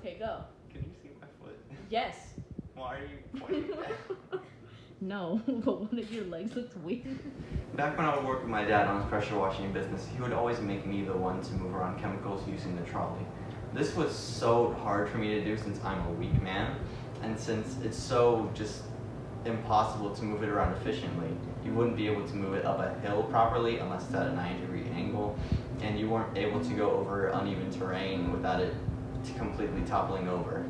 Okay, go. Can you see my foot? Yes. Why are you pointing that? No, but one of your legs looks weird. Back when I would work with my dad on his pressure washing business, he would always make me the one to move around chemicals using the trolley. This was so hard for me to do since I'm a weak man, and since it's so just impossible to move it around efficiently. You wouldn't be able to move it up a hill properly unless it's at a 90-degree angle, and you weren't able to go over uneven terrain without it completely toppling over.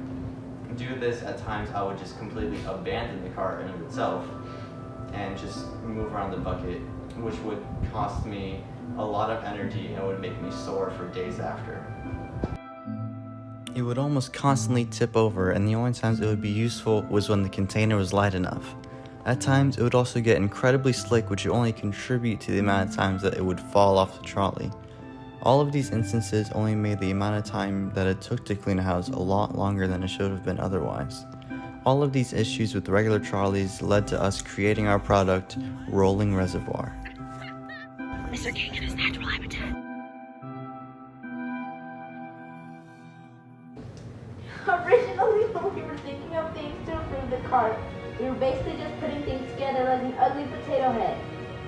Due to this, at times I would just completely abandon the car in of itself and just move around the bucket, which would cost me a lot of energy and would make me sore for days after. It would almost constantly tip over, and the only times it would be useful was when the container was light enough. At times, it would also get incredibly slick, which would only contribute to the amount of times that it would fall off the trolley. All of these instances only made the amount of time that it took to clean a house a lot longer than it should have been otherwise. All of these issues with regular trolleys led to us creating our product, Rolling Reservoir. Mr. King in his natural habitat. Originally, when we were thinking of things to improve the car, we were basically just putting things together like an ugly potato head.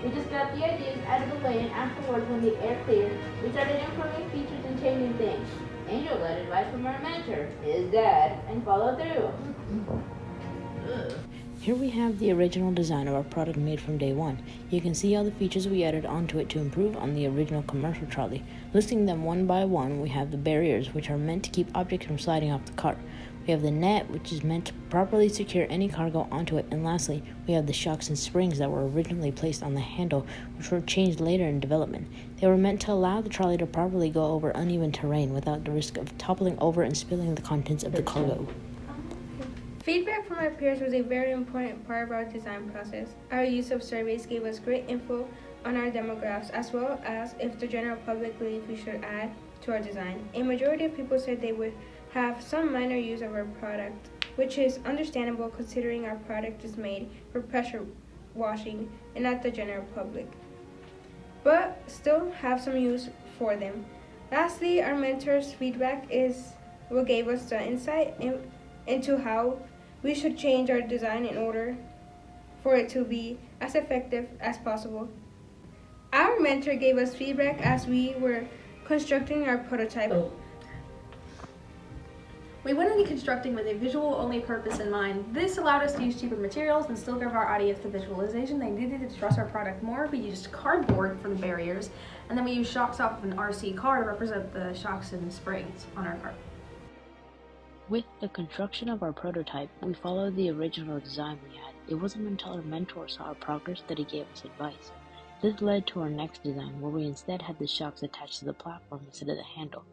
We just got the ideas out of the way, and afterwards, when the air cleared, we started improving features and changing things. Angel got advice from our mentor, his dad, and followed through. Here we have the original design of our product made from day one. You can see all the features we added onto it to improve on the original commercial trolley. Listing them one by one, we have the barriers, which are meant to keep objects from sliding off the cart. We have the net, which is meant to properly secure any cargo onto it. And lastly, we have the shocks and springs that were originally placed on the handle, which were changed later in development. They were meant to allow the trolley to properly go over uneven terrain without the risk of toppling over and spilling the contents of the cargo. Feedback from our peers was a very important part of our design process. Our use of surveys gave us great info on our demographics, as well as if the general public believed we should add to our design. A majority of people said they would have some minor use of our product, which is understandable considering our product is made for pressure washing and not the general public, but still have some use for them. Lastly, our mentor's feedback is what gave us the insight into how we should change our design in order for it to be as effective as possible. Our mentor gave us feedback as we were constructing our prototype. We went into constructing with a visual-only purpose in mind. This allowed us to use cheaper materials and still give our audience the visualization they needed to trust our product more. We used cardboard for the barriers, and then we used shocks off of an RC car to represent the shocks and springs on our car. With the construction of our prototype, we followed the original design we had. It wasn't until our mentor saw our progress that he gave us advice. This led to our next design, where we instead had the shocks attached to the platform instead of the handle.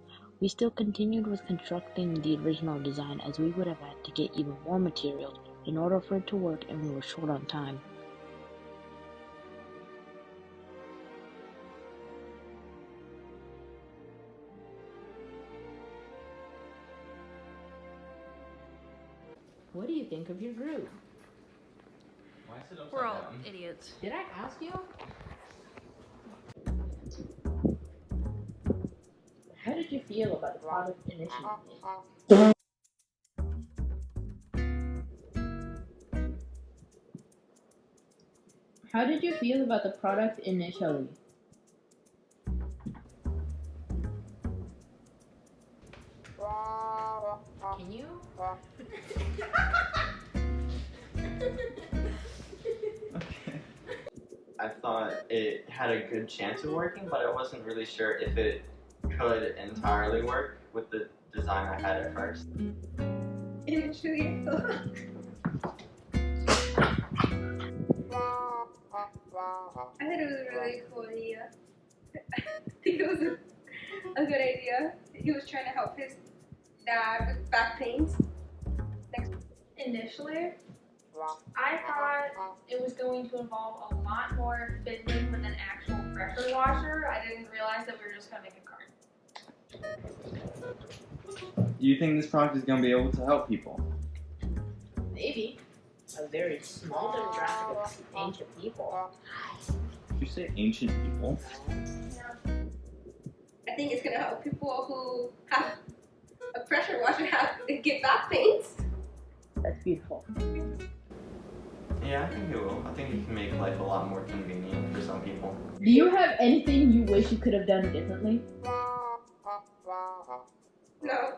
We still continued with constructing the original design, as we would have had to get even more materials in order for it to work, and we were short on time. What do you think of your group? Why is it upside We're all down? idiots. Did I ask you? How did you feel about the product initially? How did you feel about the product initially? Can you? Okay. I thought it had a good chance of working, but I wasn't really sure if it could entirely work with the design I had at first. Initially, I thought it was a really cool idea. I think it was a good idea. He was trying to help his dad with back pains. Initially, I thought it was going to involve a lot more fiddling with an actual pressure washer. I didn't realize that we were just going to make a cart. You think this product is going to be able to help people? Maybe. A very small demographic of ancient people. Did you say ancient people? I think it's going to help people who have a pressure washer have get back paints. That's beautiful. Yeah, I think it will. I think it can make life a lot more convenient for some people. Do you have anything you wish you could have done differently? No.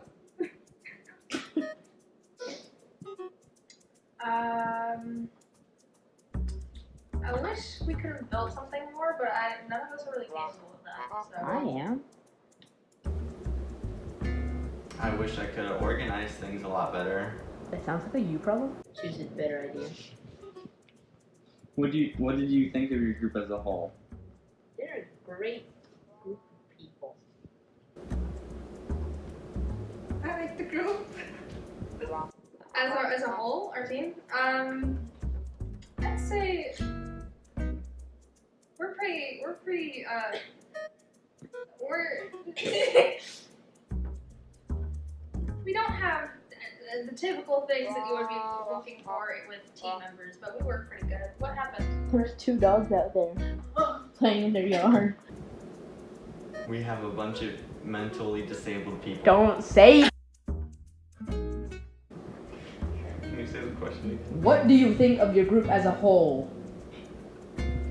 I wish we could have built something more, but none of us are really capable of that. So. I am. I wish I could have organized things a lot better. That sounds like a you problem. Choose a better idea. What did you think of your group as a whole? They're a great group of people. I like the group. As a whole, our team. I'd say we're we don't have the typical things that you would be looking for with team members, but we work pretty good. What happened? There's 2 dogs out there playing in their yard. We have a bunch of mentally disabled people. Don't say. Can you say the question again? What do you think of your group as a whole?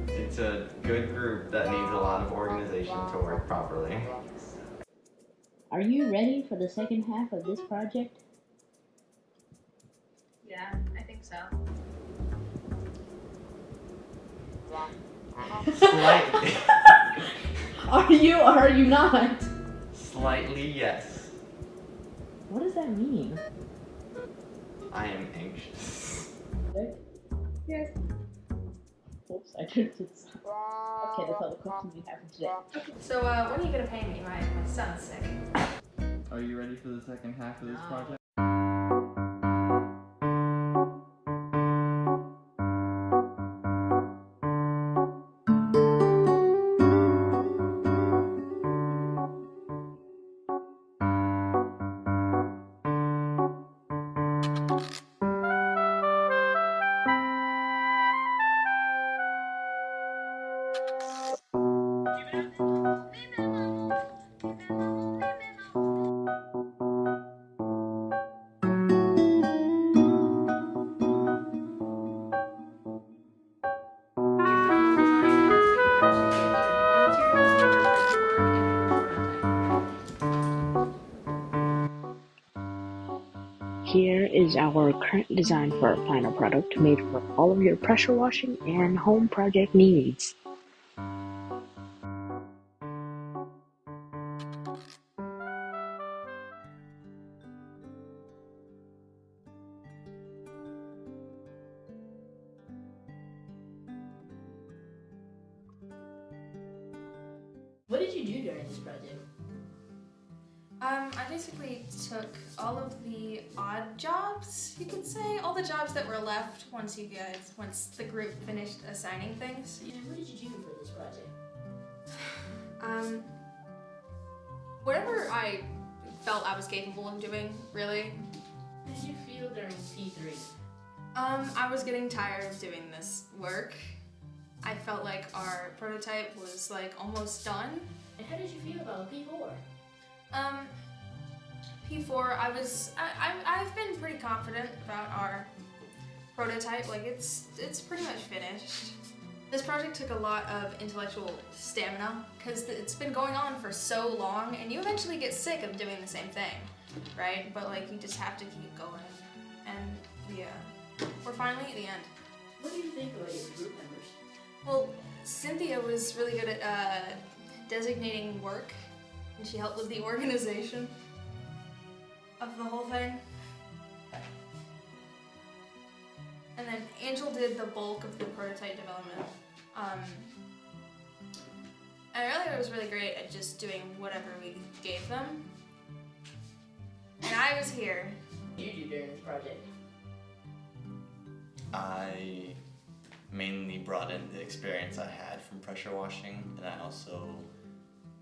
It's a good group that needs a lot of organization to work properly. Are you ready for the second half of this project? Yeah, I think so. Slightly. Are you or are you not? Slightly, yes. What does that mean? I am anxious. Yes. Oops, I turned it to the side. Okay, that's all the questions we have for today. Okay. So when are you gonna pay me? My son's sick. Are you ready for the second half of this project? Here is our current design for our final product, made for all of your pressure washing and home project needs. What did you do during this project? I basically took all of the odd jobs, you could say, all the jobs that were left once the group finished assigning things. And what did you do for this project? Whatever I felt I was capable of doing, really. How did you feel during P3? I was getting tired of doing this work. I felt like our prototype was almost done. And how did you feel about P4? P4, I've been pretty confident about our prototype. It's pretty much finished. This project took a lot of intellectual stamina because it's been going on for so long, and you eventually get sick of doing the same thing, right? But you just have to keep going. And yeah, we're finally at the end. What do you think about your group members? Well, Cynthia was really good at designating work, and she helped with the organization of the whole thing. And then Angel did the bulk of the prototype development. And earlier was really great at just doing whatever we gave them. And I was here. What did you do during this project? I mainly brought in the experience I had from pressure washing, and I also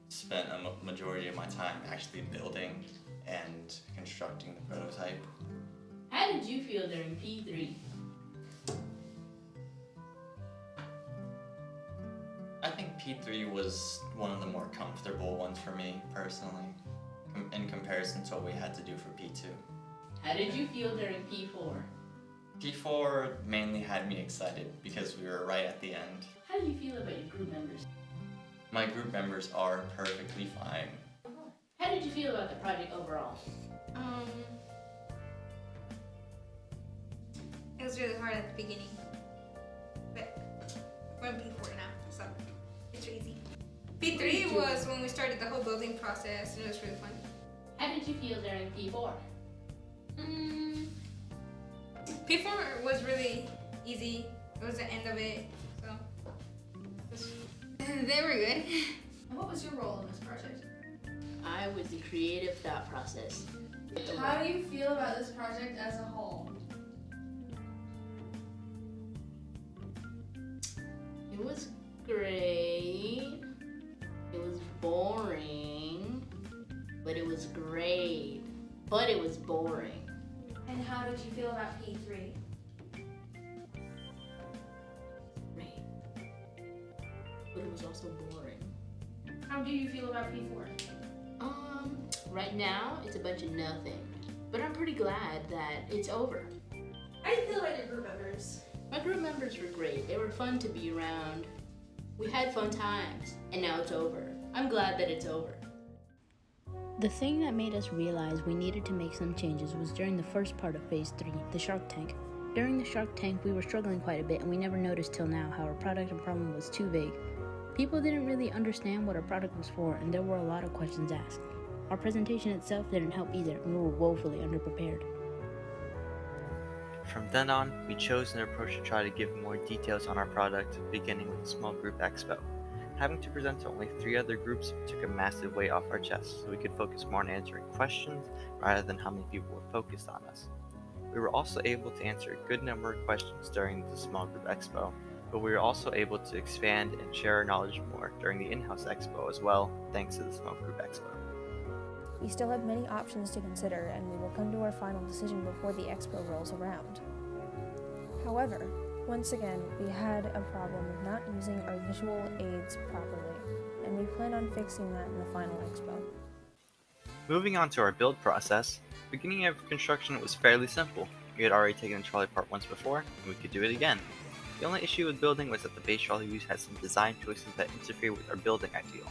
spent a majority of my time actually building and constructing the prototype. How did you feel during P3? I think P3 was one of the more comfortable ones for me personally, in comparison to what we had to do for P2. How did you feel during P4? P4 mainly had me excited because we were right at the end. How do you feel about your group members? My group members are perfectly fine. How did you feel about the project overall? It was really hard at the beginning, but we're in P4 now, so it's easy. P3 was when we started the whole building process, and it was really fun. How did you feel during P4? P4 was really easy. It was the end of it, so they were good. And what was your role in this project? I was the creative thought process. How do you feel about this project as a whole? It was great. It was boring, but it was great. But it was boring. And how did you feel about P3? Great. But it was also boring. How do you feel about P4? Right now it's a bunch of nothing. But I'm pretty glad that it's over. How do you feel about your group members? My group members were great. They were fun to be around. We had fun times, and now it's over. I'm glad that it's over. The thing that made us realize we needed to make some changes was during the first part of Phase 3, the Shark Tank. During the Shark Tank, we were struggling quite a bit, and we never noticed till now how our product and problem was too vague. People didn't really understand what our product was for, and there were a lot of questions asked. Our presentation itself didn't help either, and we were woefully underprepared. From then on, we chose an approach to try to give more details on our product, beginning with a small group expo. Having to present to only 3 other groups took a massive weight off our chests, so we could focus more on answering questions rather than how many people were focused on us. We were also able to answer a good number of questions during the small group expo, but we were also able to expand and share our knowledge more during the in-house expo as well, thanks to the small group expo. We still have many options to consider, and we will come to our final decision before the expo rolls around. However, once again, we had a problem of not using our visual aids properly, and we plan on fixing that in the final expo. Moving on to our build process, the beginning of construction was fairly simple. We had already taken the trolley apart once before, and we could do it again. The only issue with building was that the base trolley we used had some design choices that interfere with our building ideal.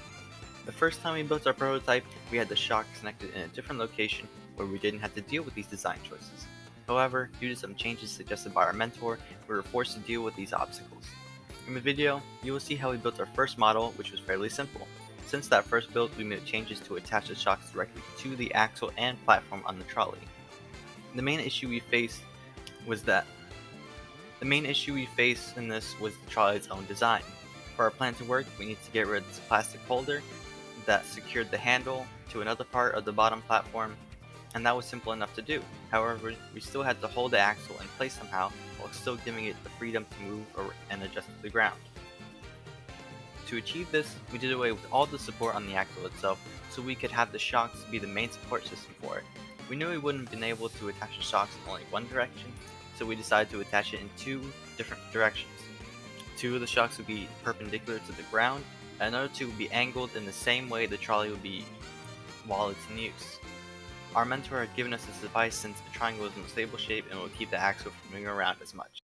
The first time we built our prototype, we had the shocks connected in a different location where we didn't have to deal with these design choices. However, due to some changes suggested by our mentor, we were forced to deal with these obstacles. In the video, you will see how we built our first model, which was fairly simple. Since that first build, we made changes to attach the shocks directly to the axle and platform on the trolley. The main issue we faced in this was the trolley's own design. For our plan to work, we need to get rid of this plastic holder that secured the handle to another part of the bottom platform, and that was simple enough to do. However, we still had to hold the axle in place somehow while still giving it the freedom to move and adjust to the ground. To achieve this, we did away with all the support on the axle itself so we could have the shocks be the main support system for it. We knew we wouldn't have been able to attach the shocks in only one direction, so we decided to attach it in 2 different directions. 2 of the shocks would be perpendicular to the ground, and another 2 would be angled in the same way the trolley would be while it's in use. Our mentor had given us this advice since a triangle is the most stable shape and will keep the axle from moving around as much.